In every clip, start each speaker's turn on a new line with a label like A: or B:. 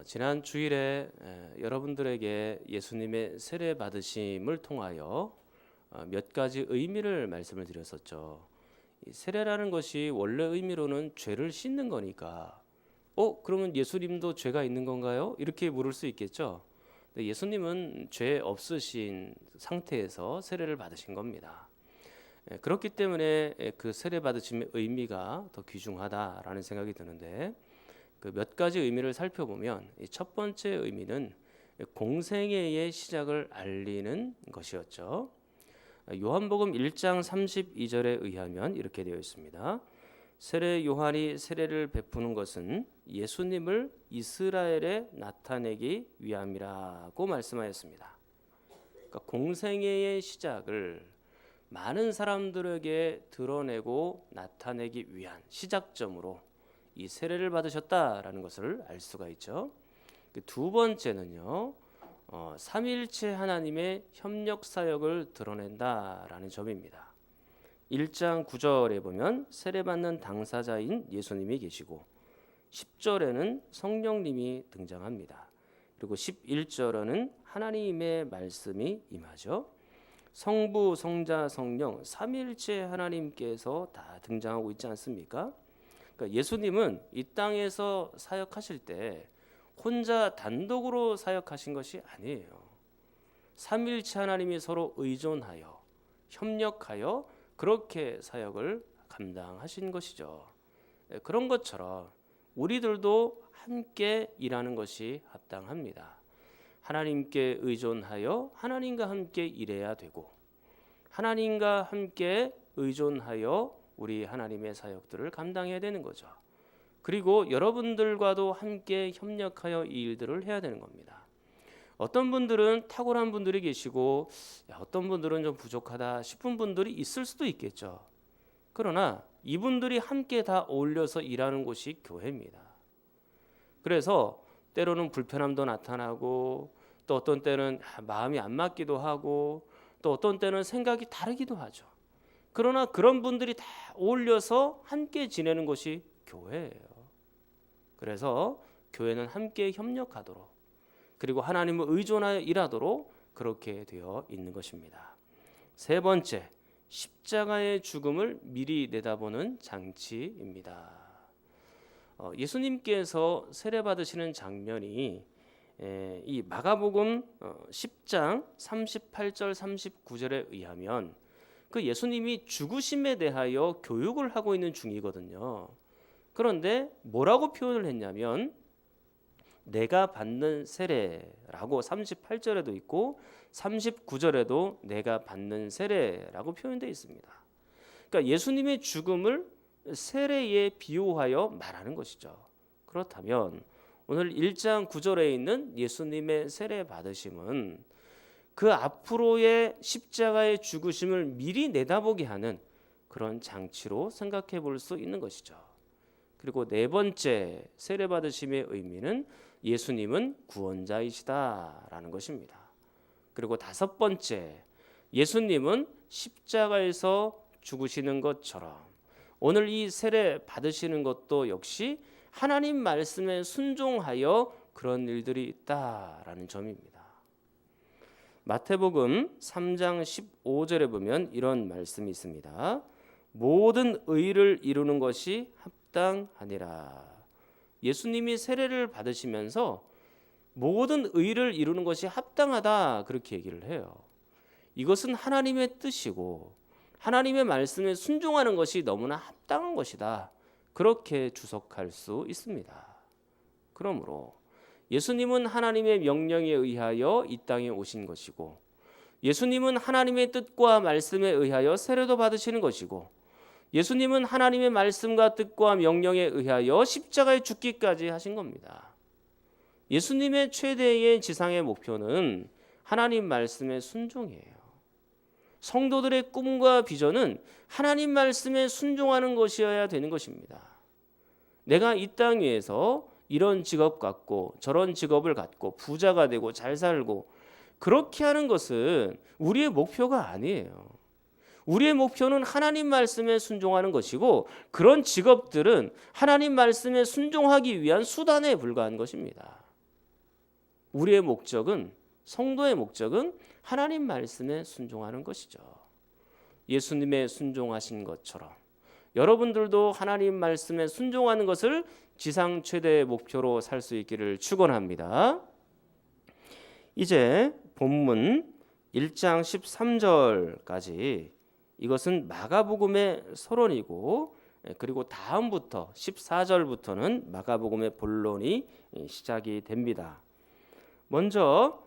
A: 지난 주일에 여러분들에게 예수님의 세례 받으심을 통하여 몇 가지 의미를 말씀을 드렸었죠. 이 세례라는 것이 원래 의미로는 죄를 씻는 거니까 그러면 예수님도 죄가 있는 건가요? 이렇게 물을 수 있겠죠. 근데 예수님은 죄 없으신 상태에서 세례를 받으신 겁니다. 그렇기 때문에 그 세례 받으심의 의미가 더 귀중하다라는 생각이 드는데, 그 몇 가지 의미를 살펴보면 첫 번째 의미는 공생애의 시작을 알리는 것이었죠. 요한복음 1장 32절에 의하면 이렇게 되어 있습니다. 세례 요한이 세례를 베푸는 것은 예수님을 이스라엘에 나타내기 위함이라고 말씀하였습니다. 그러니까 공생애의 시작을 많은 사람들에게 드러내고 나타내기 위한 시작점으로 이 세례를 받으셨다라는 것을 알 수가 있죠. 두 번째는요, 삼위일체 하나님의 협력 사역을 드러낸다라는 점입니다. 1장 9절에 보면 세례받는 당사자인 예수님이 계시고 10절에는 성령님이 등장합니다. 그리고 11절에는 하나님의 말씀이 임하죠. 성부, 성자, 성령 삼위일체 하나님께서 다 등장하고 있지 않습니까? 그러니까 예수님은 이 땅에서 사역하실 때 혼자 단독으로 사역하신 것이 아니에요. 삼위일체 하나님이 서로 의존하여 협력하여 그렇게 사역을 감당하신 것이죠. 그런 것처럼 우리들도 함께 일하는 것이 합당합니다. 하나님께 의존하여 하나님과 함께 일해야 되고, 하나님과 함께 의존하여 우리 하나님의 사역들을 감당해야 되는 거죠. 그리고 여러분들과도 함께 협력하여 이 일들을 해야 되는 겁니다. 어떤 분들은 탁월한 분들이 계시고 어떤 분들은 좀 부족하다 싶은 분들이 있을 수도 있겠죠. 그러나 이분들이 함께 다 어울려서 일하는 곳이 교회입니다. 그래서 때로는 불편함도 나타나고, 또 어떤 때는 마음이 안 맞기도 하고, 또 어떤 때는 생각이 다르기도 하죠. 그러나 그런 분들이 다 어울려서 함께 지내는 것이 교회예요. 그래서 교회는 함께 협력하도록, 그리고 하나님을 의존하여 일하도록 그렇게 되어 있는 것입니다. 세 번째, 십자가의 죽음을 미리 내다보는 장치입니다. 예수님께서 세례 받으시는 장면이 이 마가복음 10장 38절 39절에 의하면 그 예수님이 죽으심에 대하여 교육을 하고 있는 중이거든요. 그런데 뭐라고 표현을 했냐면 내가 받는 세례라고 38절에도 있고 39절에도 내가 받는 세례라고 표현되어 있습니다. 그러니까 예수님의 죽음을 세례에 비유하여 말하는 것이죠. 그렇다면 오늘 1장 9절에 있는 예수님의 세례 받으심은 그 앞으로의 십자가의 죽으심을 미리 내다보게 하는 그런 장치로 생각해 볼 수 있는 것이죠. 그리고 네 번째 세례 받으심의 의미는 예수님은 구원자이시다라는 것입니다. 그리고 다섯 번째, 예수님은 십자가에서 죽으시는 것처럼 오늘 이 세례 받으시는 것도 역시 하나님 말씀에 순종하여 그런 일들이 있다라는 점입니다. 마태복음 3장 15절에 보면 이런 말씀이 있습니다. 모든 의를 이루는 것이 합당하니라. 예수님이 세례를 받으시면서 모든 의를 이루는 것이 합당하다 그렇게 얘기를 해요. 이것은 하나님의 뜻이고 하나님의 말씀에 순종하는 것이 너무나 합당한 것이다. 그렇게 주석할 수 있습니다. 그러므로 예수님은 하나님의 명령에 의하여 이 땅에 오신 것이고, 예수님은 하나님의 뜻과 말씀에 의하여 세례도 받으시는 것이고, 예수님은 하나님의 말씀과 뜻과 명령에 의하여 십자가에 죽기까지 하신 겁니다. 예수님의 최대의 지상의 목표는 하나님 말씀의 순종이에요. 성도들의 꿈과 비전은 하나님 말씀에 순종하는 것이어야 되는 것입니다. 내가 이 땅 위에서 이런 직업 갖고 저런 직업을 갖고 부자가 되고 잘 살고 그렇게 하는 것은 우리의 목표가 아니에요. 우리의 목표는 하나님 말씀에 순종하는 것이고, 그런 직업들은 하나님 말씀에 순종하기 위한 수단에 불과한 것입니다. 우리의 목적은, 성도의 목적은 하나님 말씀에 순종하는 것이죠. 예수님의 순종하신 것처럼 여러분들도 하나님 말씀에 순종하는 것을 지상 최대의 목표로 살 수 있기를 축원합니다. 이제 본문 1장 13절까지 이것은 마가복음의 서론이고, 그리고 다음부터 14절부터는 마가복음의 본론이 시작이 됩니다. 먼저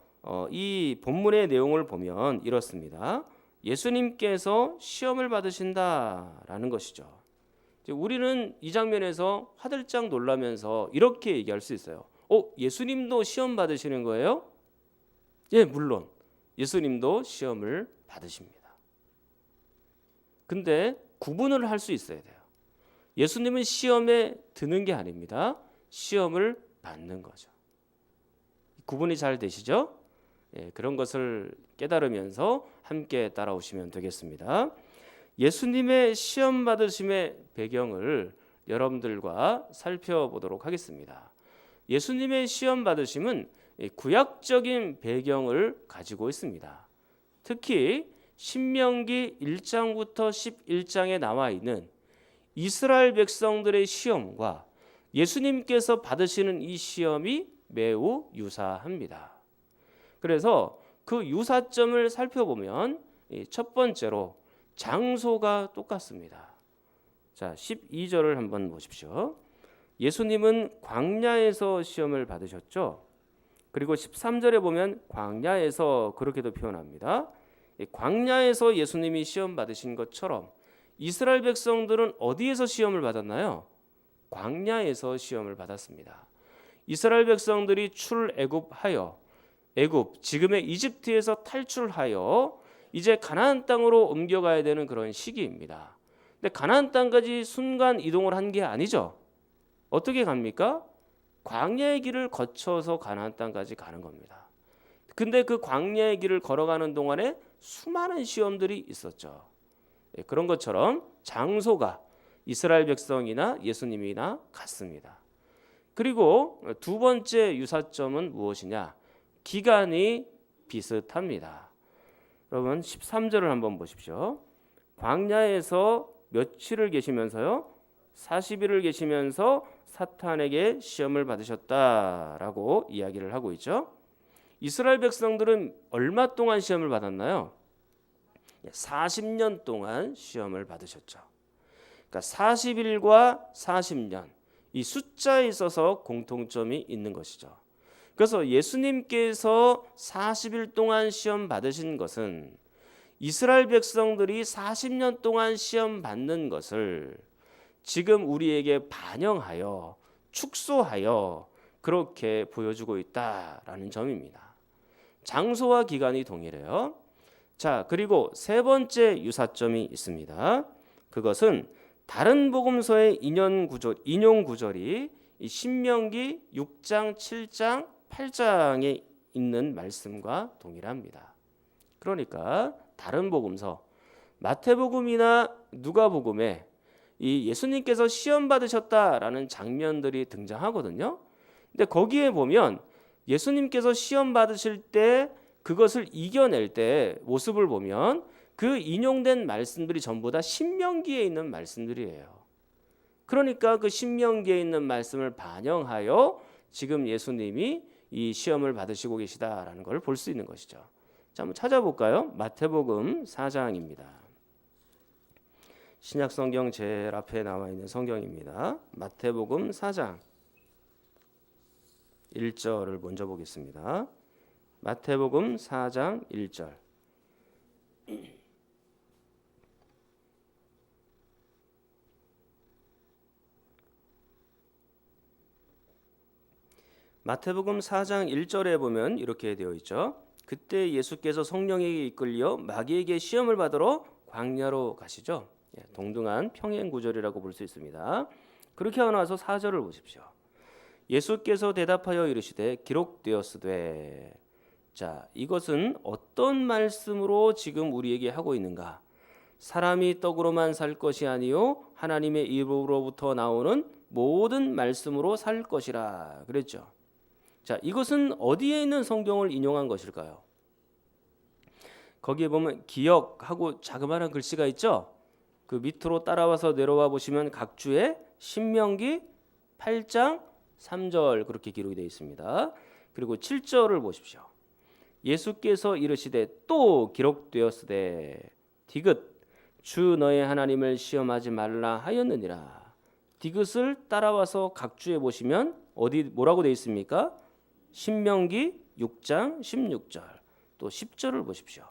A: 이 본문의 내용을 보면 이렇습니다. 예수님께서 시험을 받으신다라는 것이죠. 우리는 이 장면에서 화들짝 놀라면서 이렇게 얘기할 수 있어요. 예수님도 시험 받으시는 거예요? 예, 물론 예수님도 시험을 받으십니다. 근데 구분을 할 수 있어야 돼요. 예수님은 시험에 드는 게 아닙니다. 시험을 받는 거죠. 구분이 잘 되시죠? 예, 그런 것을 깨달으면서 함께 따라오시면 되겠습니다. 예수님의 시험 받으심의 배경을 여러분들과 살펴보도록 하겠습니다. 예수님의 시험 받으심은 구약적인 배경을 가지고 있습니다. 특히 신명기 1장부터 11장에 나와 있는 이스라엘 백성들의 시험과 예수님께서 받으시는 이 시험이 매우 유사합니다. 그래서 그 유사점을 살펴보면 첫 번째로 장소가 똑같습니다. 자, 12절을 한번 보십시오. 예수님은 광야에서 시험을 받으셨죠. 그리고 13절에 보면 광야에서 그렇게도 표현합니다. 광야에서 예수님이 시험 받으신 것처럼 이스라엘 백성들은 어디에서 시험을 받았나요? 광야에서 시험을 받았습니다. 이스라엘 백성들이 출애굽하여 애굽, 지금의 이집트에서 탈출하여 이제 가나안 땅으로 옮겨가야 되는 그런 시기입니다. 근데 가나안 땅까지 순간 이동을 한 게 아니죠. 어떻게 갑니까? 광야의 길을 거쳐서 가나안 땅까지 가는 겁니다. 근데 그 광야의 길을 걸어가는 동안에 수많은 시험들이 있었죠. 그런 것처럼 장소가 이스라엘 백성이나 예수님이나 같습니다. 그리고 두 번째 유사점은 무엇이냐? 기간이 비슷합니다. 여러분 13절을 한번 보십시오. 광야에서 며칠을 계시면서요? 40일을 계시면서 사탄에게 시험을 받으셨다라고 이야기를 하고 있죠. 이스라엘 백성들은 얼마 동안 시험을 받았나요? 40년 동안 시험을 받으셨죠. 그러니까 40일과 40년, 이 숫자에 있어서 공통점이 있는 것이죠. 그래서 예수님께서 40일 동안 시험 받으신 것은 이스라엘 백성들이 40년 동안 시험 받는 것을 지금 우리에게 반영하여 축소하여 그렇게 보여주고 있다라는 점입니다. 장소와 기간이 동일해요. 자, 그리고 세 번째 유사점이 있습니다. 그것은 다른 복음서의 인용 구절이 이 신명기 6장, 7장, 8장에 있는 말씀과 동일합니다. 그러니까 다른 복음서 마태복음이나 누가복음에 이 예수님께서 시험 받으셨다라는 장면들이 등장하거든요. 근데 거기에 보면 예수님께서 시험 받으실 때 그것을 이겨낼 때 모습을 보면 그 인용된 말씀들이 전부 다 신명기에 있는 말씀들이에요. 그러니까 그 신명기에 있는 말씀을 반영하여 지금 예수님이 이 시험을 받으시고 계시다라는 걸 볼 수 있는 것이죠. 자, 한번 찾아볼까요? 마태복음 4장입니다. 신약성경 제일 앞에 나와 있는 성경입니다. 마태복음 4장 1절을 먼저 보겠습니다. 마태복음 4장 1절. 마태복음 4장 1절에 보면 이렇게 되어 있죠. 그때 예수께서 성령에게 이끌려 마귀에게 시험을 받으러 광야로 가시죠. 동등한 평행 구절이라고 볼 수 있습니다. 그렇게 하고 나서 4절을 보십시오. 예수께서 대답하여 이르시되 기록되었으되. 자, 이것은 어떤 말씀으로 지금 우리에게 하고 있는가? 사람이 떡으로만 살 것이 아니요 하나님의 입으로부터 나오는 모든 말씀으로 살 것이라 그랬죠. 자, 이것은 어디에 있는 성경을 인용한 것일까요? 거기에 보면 기억하고 자그마한 글씨가 있죠. 그 밑으로 따라와서 내려와 보시면 각 주에 신명기 8장 3절 그렇게 기록이 되어 있습니다. 그리고 7절을 보십시오. 예수께서 이르시되 또 기록되었으되 디귿 주 너의 하나님을 시험하지 말라 하였느니라. 디귿을 따라와서 각 주에 보시면 어디 뭐라고 되어 있습니까? 신명기 6장 16절 또 10절을 보십시오.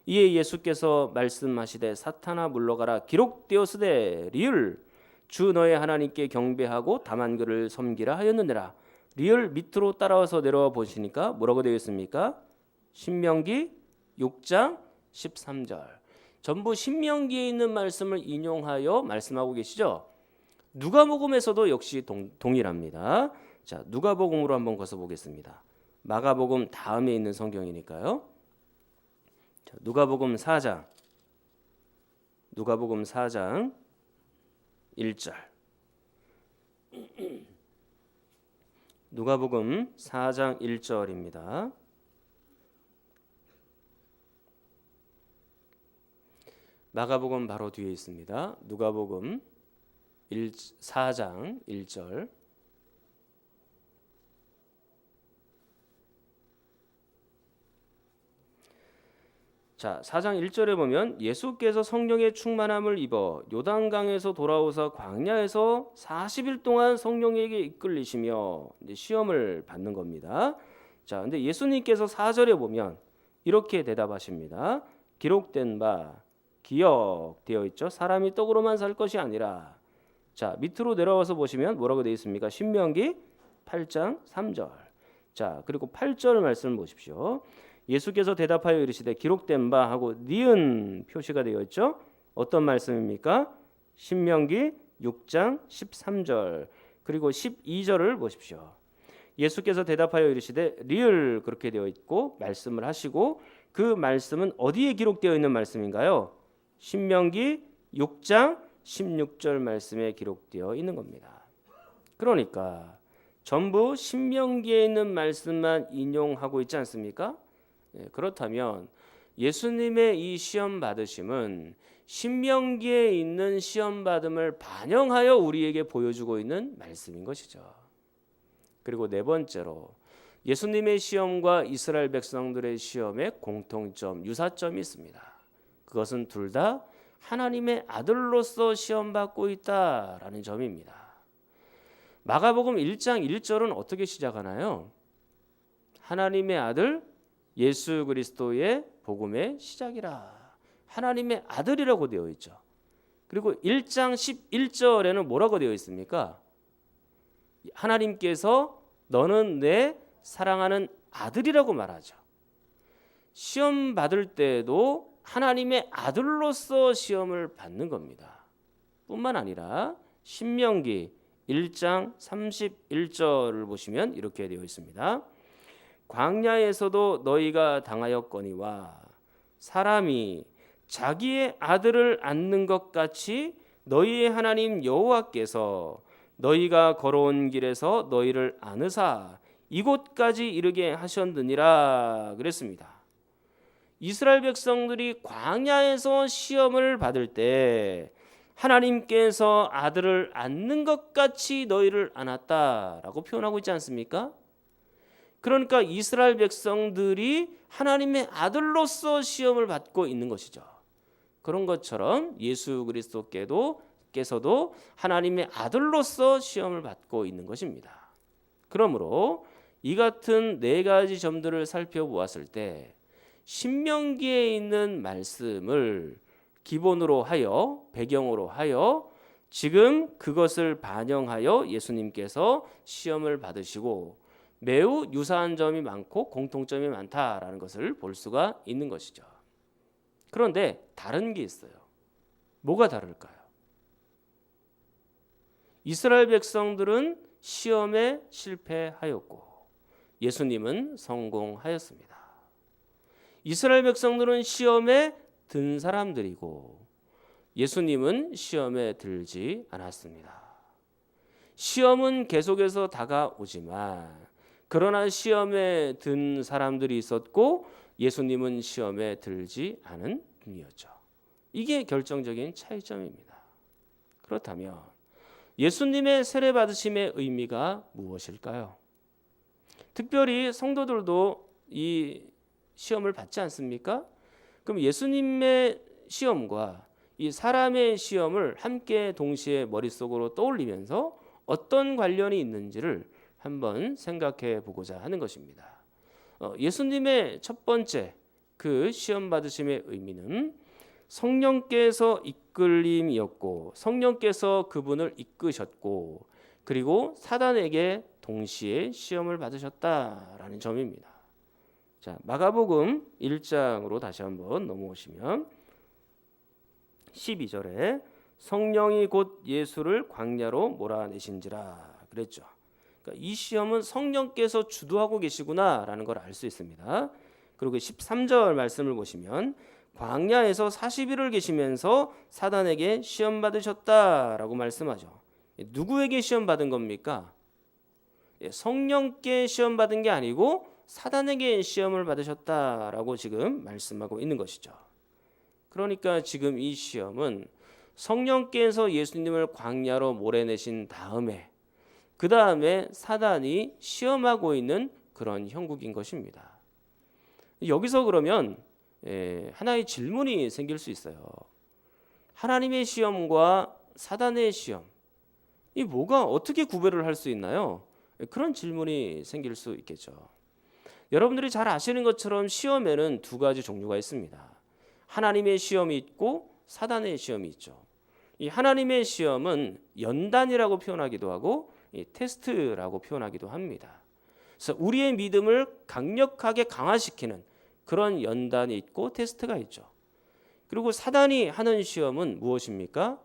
A: 이에 예수께서 말씀하시되 사탄아 물러가라 기록되었으되 리을 주 너의 하나님께 경배하고 다만 그를 섬기라 하였느니라. 리을 밑으로 따라와서 내려와 보시니까 뭐라고 되어 있습니까? 신명기 6장 13절. 전부 신명기에 있는 말씀을 인용하여 말씀하고 계시죠. 누가복음에서도 역시 동일합니다. 자, 누가복음으로 한번 가서 보겠습니다. 마가복음 다음에 있는 성경이니까요. 자, 누가복음 4장 1절. 누가복음 4장 1절입니다. 마가복음 바로 뒤에 있습니다. 누가복음 4장 1절. 자, 4장 1절에 보면 예수께서 성령의 충만함을 입어 요단강에서 돌아오사 광야에서 40일 동안 성령에게 이끌리시며 시험을 받는 겁니다. 자, 근데 예수님께서 4절에 보면 이렇게 대답하십니다. 기록된 바 기억되어 있죠. 사람이 떡으로만 살 것이 아니라. 자, 밑으로 내려와서 보시면 뭐라고 되어 있습니까? 신명기 8장 3절. 자, 그리고 8절 말씀을 보십시오. 예수께서 대답하여 이르시되 기록된 바 하고 니은 표시가 되어 있죠. 어떤 말씀입니까? 신명기 6장 13절 그리고 12절을 보십시오. 예수께서 대답하여 이르시되 리을 그렇게 되어 있고 말씀을 하시고 그 말씀은 어디에 기록되어 있는 말씀인가요? 신명기 6장 16절 말씀에 기록되어 있는 겁니다. 그러니까 전부 신명기에 있는 말씀만 인용하고 있지 않습니까? 그렇다면 예수님의 이 시험 받으심은 신명기에 있는 시험 받음을 반영하여 우리에게 보여주고 있는 말씀인 것이죠. 그리고 네 번째로 예수님의 시험과 이스라엘 백성들의 시험의 공통점, 유사점이 있습니다. 그것은 둘 다 하나님의 아들로서 시험 받고 있다라는 점입니다. 마가복음 1장 1절은 어떻게 시작하나요? 하나님의 아들 예수 그리스도의 복음의 시작이라. 하나님의 아들이라고 되어 있죠. 그리고 1장 11절에는 뭐라고 되어 있습니까? 하나님께서 너는 내 사랑하는 아들이라고 말하죠. 시험 받을 때도 하나님의 아들로서 시험을 받는 겁니다. 뿐만 아니라 신명기 1장 31절을 보시면 이렇게 되어 있습니다. 광야에서도 너희가 당하였거니와 사람이 자기의 아들을 안는 것 같이 너희의 하나님 여호와께서 너희가 걸어온 길에서 너희를 안으사 이곳까지 이르게 하셨느니라 그랬습니다. 이스라엘 백성들이 광야에서 시험을 받을 때 하나님께서 아들을 안는 것 같이 너희를 안았다라고 표현하고 있지 않습니까? 그러니까 이스라엘 백성들이 하나님의 아들로서 시험을 받고 있는 것이죠. 그런 것처럼 예수 그리스도께서도 하나님의 아들로서 시험을 받고 있는 것입니다. 그러므로 이 같은 네 가지 점들을 살펴보았을 때 신명기에 있는 말씀을 기본으로 하여 배경으로 하여 지금 그것을 반영하여 예수님께서 시험을 받으시고 매우 유사한 점이 많고 공통점이 많다라는 것을 볼 수가 있는 것이죠. 그런데 다른 게 있어요. 뭐가 다를까요? 이스라엘 백성들은 시험에 실패하였고 예수님은 성공하였습니다. 이스라엘 백성들은 시험에 든 사람들이고 예수님은 시험에 들지 않았습니다. 시험은 계속해서 다가오지만 그러나 시험에 든 사람들이 있었고 예수님은 시험에 들지 않은 분이었죠. 이게 결정적인 차이점입니다. 그렇다면 예수님의 세례 받으심의 의미가 무엇일까요? 특별히 성도들도 이 시험을 받지 않습니까? 그럼 예수님의 시험과 이 사람의 시험을 함께 동시에 머릿속으로 떠올리면서 어떤 관련이 있는지를 한번 생각해 보고자 하는 것입니다. 예수님의 첫 번째 그 시험 받으심의 의미는 성령께서 이끌림이었고 성령께서 그분을 이끄셨고 그리고 사단에게 동시에 시험을 받으셨다라는 점입니다. 자, 마가복음 1장으로 다시 한번 넘어오시면 12절에 성령이 곧 예수를 광야로 몰아내신지라 그랬죠. 그러니까 이 시험은 성령께서 주도하고 계시구나라는 걸 알 수 있습니다. 그리고 13절 말씀을 보시면 광야에서 40일을 계시면서 사단에게 시험 받으셨다라고 말씀하죠. 누구에게 시험 받은 겁니까? 성령께 시험 받은 게 아니고 사단에게 시험을 받으셨다라고 지금 말씀하고 있는 것이죠. 그러니까 지금 이 시험은 성령께서 예수님을 광야로 몰아내신 다음에 그 다음에 사단이 시험하고 있는 그런 형국인 것입니다. 여기서 그러면 하나의 질문이 생길 수 있어요. 하나님의 시험과 사단의 시험, 이 뭐가 어떻게 구별을 할 수 있나요? 그런 질문이 생길 수 있겠죠. 여러분들이 잘 아시는 것처럼 시험에는 두 가지 종류가 있습니다. 하나님의 시험이 있고 사단의 시험이 있죠. 이 하나님의 시험은 연단이라고 표현하기도 하고 이 테스트라고 표현하기도 합니다. 그래서 우리의 믿음을 강력하게 강화시키는 그런 연단이 있고 테스트가 있죠. 그리고 사단이 하는 시험은 무엇입니까?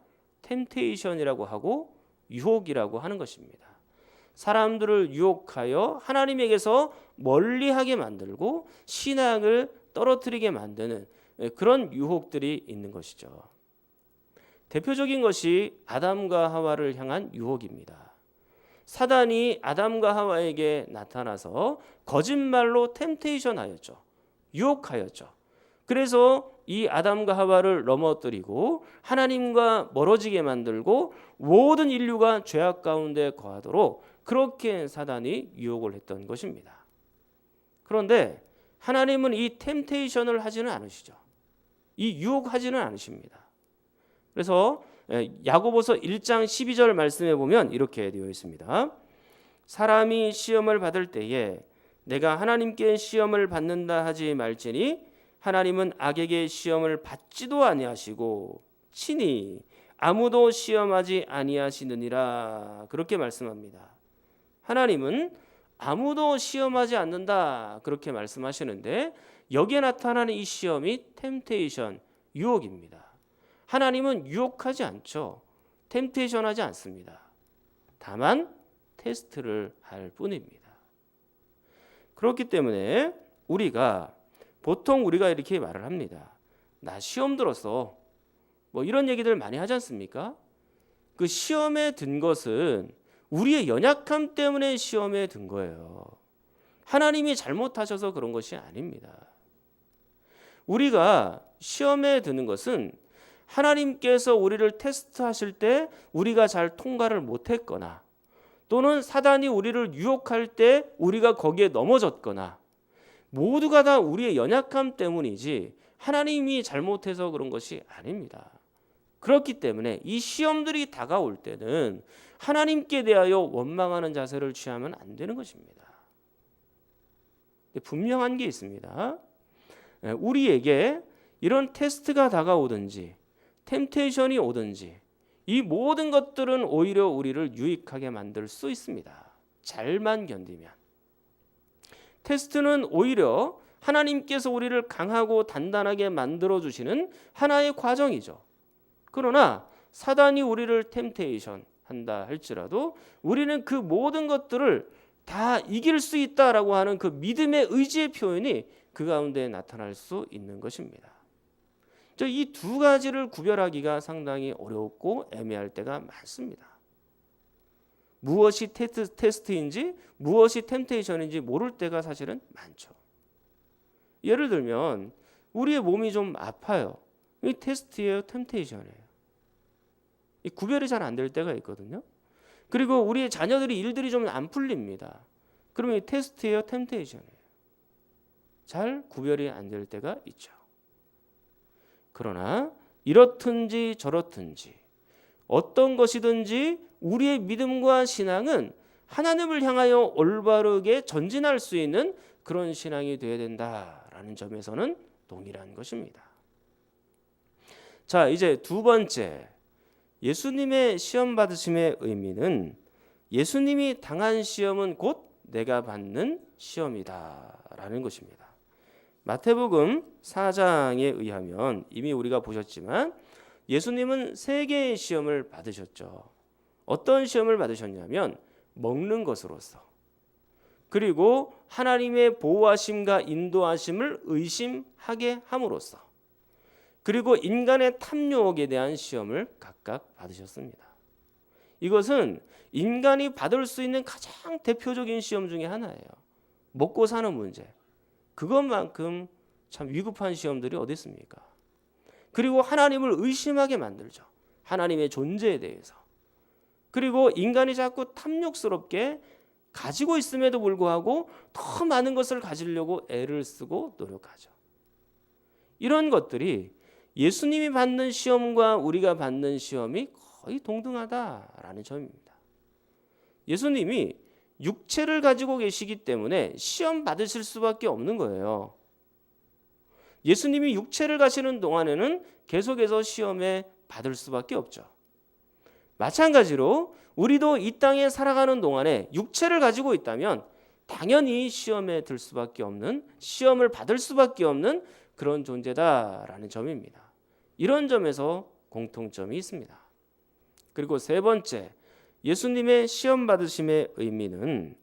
A: 템테이션이라고 하고 유혹이라고 하는 것입니다. 사람들을 유혹하여 하나님에게서 멀리하게 만들고 신앙을 떨어뜨리게 만드는 그런 유혹들이 있는 것이죠. 대표적인 것이 아담과 하와를 향한 유혹입니다. 사단이 아담과 하와에게 나타나서 거짓말로 템테이션하였죠. 유혹하였죠. 그래서 이 아담과 하와를 넘어뜨리고 하나님과 멀어지게 만들고 모든 인류가 죄악 가운데 거하도록 그렇게 사단이 유혹을 했던 것입니다. 그런데 하나님은 이 템테이션을 하지는 않으시죠. 이 유혹하지는 않으십니다. 그래서 야고보서 1장 12절 말씀에 보면 이렇게 되어 있습니다. 사람이 시험을 받을 때에 내가 하나님께 시험을 받는다 하지 말지니 하나님은 악에게 시험을 받지도 아니하시고 친히 아무도 시험하지 아니하시느니라 그렇게 말씀합니다. 하나님은 아무도 시험하지 않는다 그렇게 말씀하시는데 여기에 나타나는 이 시험이 템테이션, 유혹입니다. 하나님은 유혹하지 않죠. 템테이션 하지 않습니다. 다만 테스트를 할 뿐입니다. 그렇기 때문에 보통 우리가 이렇게 말을 합니다. 나 시험 들었어. 뭐 이런 얘기들 많이 하지 않습니까? 그 시험에 든 것은 우리의 연약함 때문에 시험에 든 거예요. 하나님이 잘못하셔서 그런 것이 아닙니다. 우리가 시험에 드는 것은 하나님께서 우리를 테스트하실 때 우리가 잘 통과를 못했거나 또는 사단이 우리를 유혹할 때 우리가 거기에 넘어졌거나 모두가 다 우리의 연약함 때문이지 하나님이 잘못해서 그런 것이 아닙니다. 그렇기 때문에 이 시험들이 다가올 때는 하나님께 대하여 원망하는 자세를 취하면 안 되는 것입니다. 분명한 게 있습니다. 우리에게 이런 테스트가 다가오든지 템테이션이 오든지 이 모든 것들은 오히려 우리를 유익하게 만들 수 있습니다. 잘만 견디면. 테스트는 오히려 하나님께서 우리를 강하고 단단하게 만들어주시는 하나의 과정이죠. 그러나 사단이 우리를 템테이션 한다 할지라도 우리는 그 모든 것들을 다 이길 수 있다라고 하는 그 믿음의 의지의 표현이 그 가운데 나타날 수 있는 것입니다. 이 두 가지를 구별하기가 상당히 어렵고 애매할 때가 많습니다. 무엇이 테스트인지 무엇이 템테이션인지 모를 때가 사실은 많죠. 예를 들면 우리의 몸이 좀 아파요. 이 테스트예요, 템테이션이에요. 이 구별이 잘 안 될 때가 있거든요. 그리고 우리의 자녀들이 일들이 좀 안 풀립니다. 그러면 이 테스트예요, 템테이션이에요. 잘 구별이 안 될 때가 있죠. 그러나 이렇든지 저렇든지 어떤 것이든지 우리의 믿음과 신앙은 하나님을 향하여 올바르게 전진할 수 있는 그런 신앙이 되어야 된다라는 점에서는 동일한 것입니다. 자, 이제 두 번째, 예수님의 시험 받으심의 의미는 예수님이 당한 시험은 곧 내가 받는 시험이다라는 것입니다. 마태복음 4장에 의하면 이미 우리가 보셨지만 예수님은 세 개의 시험을 받으셨죠. 어떤 시험을 받으셨냐면 먹는 것으로서, 그리고 하나님의 보호하심과 인도하심을 의심하게 함으로써, 그리고 인간의 탐욕에 대한 시험을 각각 받으셨습니다. 이것은 인간이 받을 수 있는 가장 대표적인 시험 중에 하나예요. 먹고 사는 문제. 그것만큼 참 위급한 시험들이 어디 있습니까? 그리고 하나님을 의심하게 만들죠. 하나님의 존재에 대해서. 그리고 인간이 자꾸 탐욕스럽게 가지고 있음에도 불구하고 더 많은 것을 가지려고 애를 쓰고 노력하죠. 이런 것들이 예수님이 받는 시험과 우리가 받는 시험이 거의 동등하다라는 점입니다. 예수님이 육체를 가지고 계시기 때문에 시험 받으실 수밖에 없는 거예요. 예수님이 육체를 가시는 동안에는 계속해서 시험에 받을 수밖에 없죠. 마찬가지로 우리도 이 땅에 살아가는 동안에 육체를 가지고 있다면 당연히 시험에 들 수밖에 없는, 시험을 받을 수밖에 없는 그런 존재다라는 점입니다. 이런 점에서 공통점이 있습니다. 그리고 세 번째, 예수님의 시험 받으심의 의미는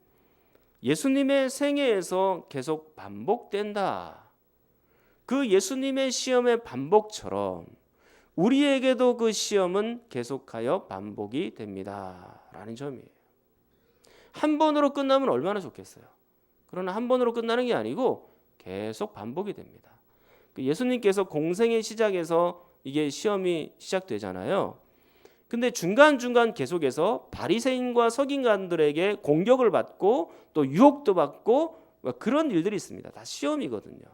A: 예수님의 생애에서 계속 반복된다. 그 예수님의 시험의 반복처럼 우리에게도 그 시험은 계속하여 반복이 됩니다. 라는 점이에요. 한 번으로 끝나면 얼마나 좋겠어요. 그러나 한 번으로 끝나는 게 아니고 계속 반복이 됩니다. 예수님께서 공생의 시작에서 이게 시험이 시작되잖아요. 근데 중간중간 계속해서 바리새인과 서기관들에게 공격을 받고 또 유혹도 받고 그런 일들이 있습니다. 다 시험이거든요.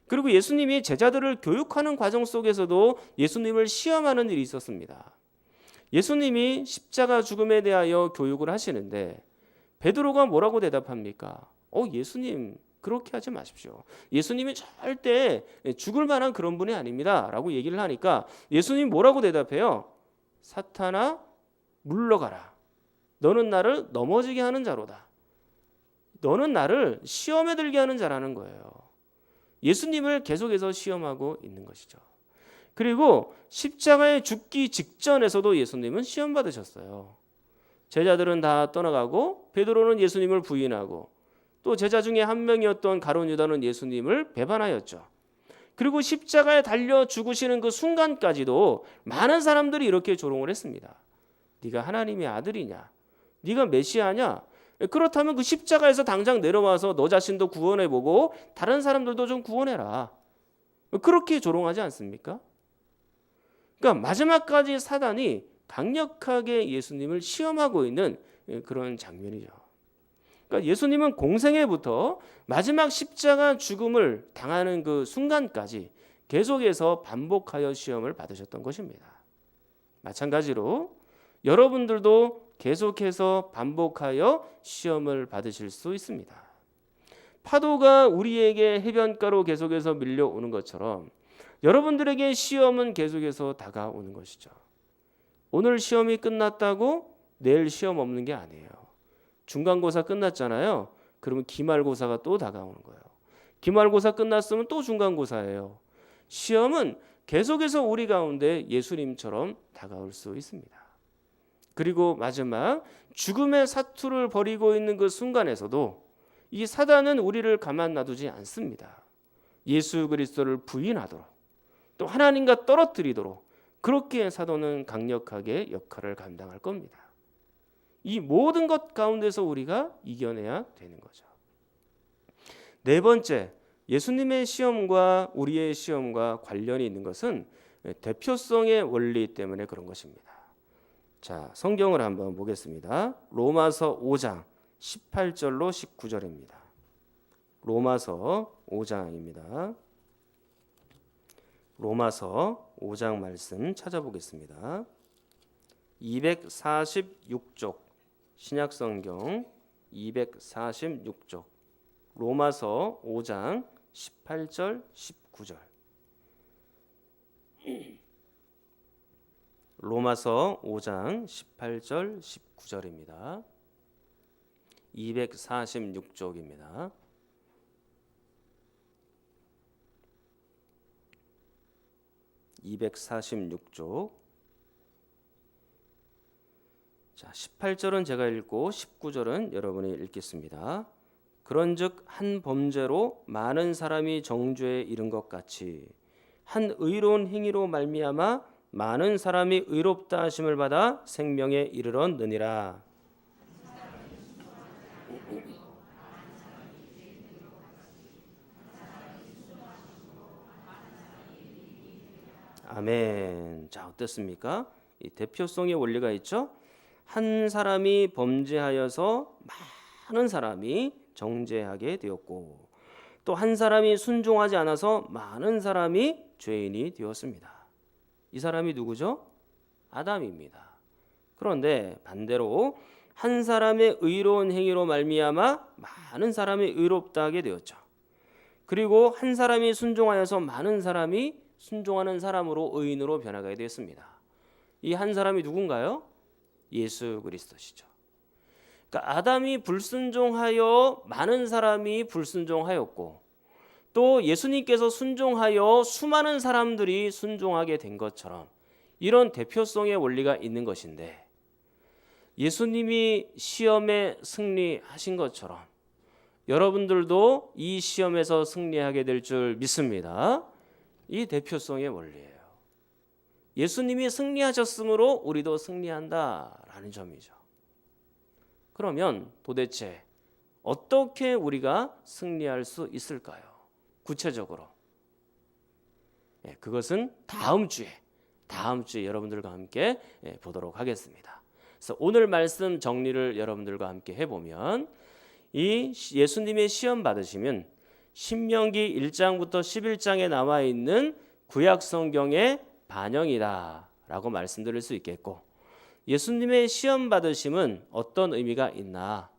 A: 그리고 예수님이 제자들을 교육하는 과정 속에서도 예수님을 시험하는 일이 있었습니다. 예수님이 십자가 죽음에 대하여 교육을 하시는데 베드로가 뭐라고 대답합니까? 예수님 그렇게 하지 마십시오. 예수님이 절대 죽을 만한 그런 분이 아닙니다. 라고 얘기를 하니까 예수님 뭐라고 대답해요? 사탄아 물러가라. 너는 나를 넘어지게 하는 자로다. 너는 나를 시험에 들게 하는 자라는 거예요. 예수님을 계속해서 시험하고 있는 것이죠. 그리고 십자가에 죽기 직전에서도 예수님은 시험 받으셨어요. 제자들은 다 떠나가고 베드로는 예수님을 부인하고 또 제자 중에 한 명이었던 가룟 유다는 예수님을 배반하였죠. 그리고 십자가에 달려 죽으시는 그 순간까지도 많은 사람들이 이렇게 조롱을 했습니다. 네가 하나님의 아들이냐? 네가 메시아냐? 그렇다면 그 십자가에서 당장 내려와서 너 자신도 구원해보고 다른 사람들도 좀 구원해라. 그렇게 조롱하지 않습니까? 그러니까 마지막까지 사단이 강력하게 예수님을 시험하고 있는 그런 장면이죠. 그러니까 예수님은 공생애부터 마지막 십자가 죽음을 당하는 그 순간까지 계속해서 반복하여 시험을 받으셨던 것입니다. 마찬가지로 여러분들도 계속해서 반복하여 시험을 받으실 수 있습니다. 파도가 우리에게 해변가로 계속해서 밀려오는 것처럼 여러분들에게 시험은 계속해서 다가오는 것이죠. 오늘 시험이 끝났다고 내일 시험 없는 게 아니에요. 중간고사 끝났잖아요. 그러면 기말고사가 또 다가오는 거예요. 기말고사 끝났으면 또 중간고사예요. 시험은 계속해서 우리 가운데 예수님처럼 다가올 수 있습니다. 그리고 마지막 죽음의 사투를 벌이고 있는 그 순간에서도 이 사단은 우리를 가만 놔두지 않습니다. 예수 그리스도를 부인하도록 또 하나님과 떨어뜨리도록 그렇게 사도는 강력하게 역할을 감당할 겁니다. 이 모든 것 가운데서 우리가 이겨내야 되는 거죠. 네 번째, 예수님의 시험과 우리의 시험과 관련이 있는 것은 대표성의 원리 때문에 그런 것입니다. 자, 성경을 한번 보겠습니다. 로마서 5장 18절로 19절입니다. 로마서 5장입니다. 로마서 5장 말씀 찾아보겠습니다. 246쪽 신약성경 246쪽 로마서 5장 18절 19절 로마서 5장 18절 19절입니다. 246쪽입니다. 자, 18절은 제가 읽고 19절은 여러분이 읽겠습니다. 그런즉 한 범죄로 많은 사람이 정죄에 이른 것 같이 한 의로운 행위로 말미암아 많은 사람이 의롭다 하심을 받아 생명에 이르렀느니라. 아멘. 자, 어떻습니까? 이 대표성의 원리가 있죠. 한 사람이 범죄하여서 많은 사람이 정죄하게 되었고, 또 한 사람이 순종하지 않아서 많은 사람이 죄인이 되었습니다. 이 사람이 누구죠? 아담입니다. 그런데 반대로 한 사람의 의로운 행위로 말미암아 많은 사람이 의롭다 하게 되었죠. 그리고 한 사람이 순종하여서 많은 사람이 순종하는 사람으로 의인으로 변화하게 되었습니다. 이 한 사람이 누군가요? 예수 그리스도시죠. 그러니까 아담이 불순종하여 많은 사람이 불순종하였고, 또 예수님께서 순종하여 수많은 사람들이 순종하게 된 것처럼 이런 대표성의 원리가 있는 것인데, 예수님이 시험에 승리하신 것처럼 여러분들도 이 시험에서 승리하게 될 줄 믿습니다. 이 대표성의 원리예요. 예수님이 승리하셨으므로 우리도 승리한다라는 점이죠. 그러면 도대체 어떻게 우리가 승리할 수 있을까요? 구체적으로. 그것은 다음 주에 여러분들과 함께 보도록 하겠습니다. 그래서 오늘 말씀 정리를 여러분들과 함께 해보면, 이 예수님의 시험 받으시면 신명기 1장부터 11장에 나와 있는 구약 성경의 반영이다라고 말씀드릴 수 있겠고, 예수님의 시험 받으심은 어떤 의미가 있나,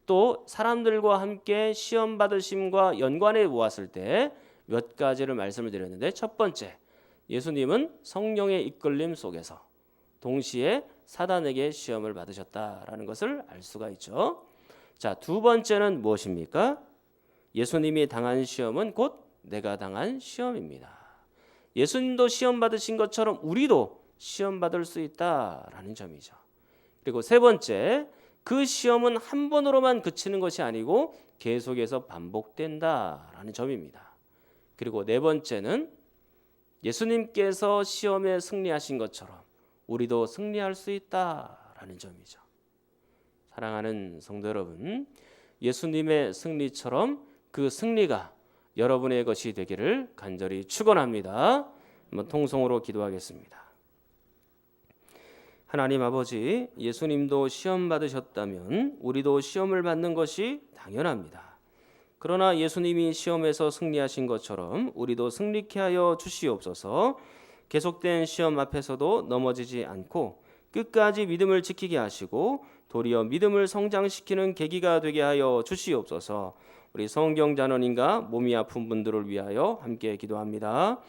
A: 또 사람들과 함께 시험 받으심과 연관해 보았을 때 몇 가지를 말씀을 드렸는데, 첫 번째, 예수님은 성령의 이끌림 속에서 동시에 사단에게 시험을 받으셨다라는 것을 알 수가 있죠. 자, 두 번째는 무엇입니까? 예수님이 당한 시험은 곧 내가 당한 시험입니다. 예수님도 시험 받으신 것처럼 우리도 시험 받을 수 있다라는 점이죠. 그리고 세 번째, 그 시험은 한 번으로만 그치는 것이 아니고 계속해서 반복된다라는 점입니다. 그리고 네 번째는 예수님께서 시험에 승리하신 것처럼 우리도 승리할 수 있다라는 점이죠. 사랑하는 성도 여러분, 예수님의 승리처럼 그 승리가 여러분의 것이 되기를 간절히 축원합니다. 한번 통성으로 기도하겠습니다. 하나님 아버지, 예수님도 시험 받으셨다면 우리도 시험을 받는 것이 당연합니다. 그러나 예수님이 시험에서 승리하신 것처럼 우리도 승리케 하여 주시옵소서. 계속된 시험 앞에서도 넘어지지 않고 끝까지 믿음을 지키게 하시고 도리어 믿음을 성장시키는 계기가 되게 하여 주시옵소서. 우리 성경 자녀님과 몸이 아픈 분들을 위하여 함께 기도합니다.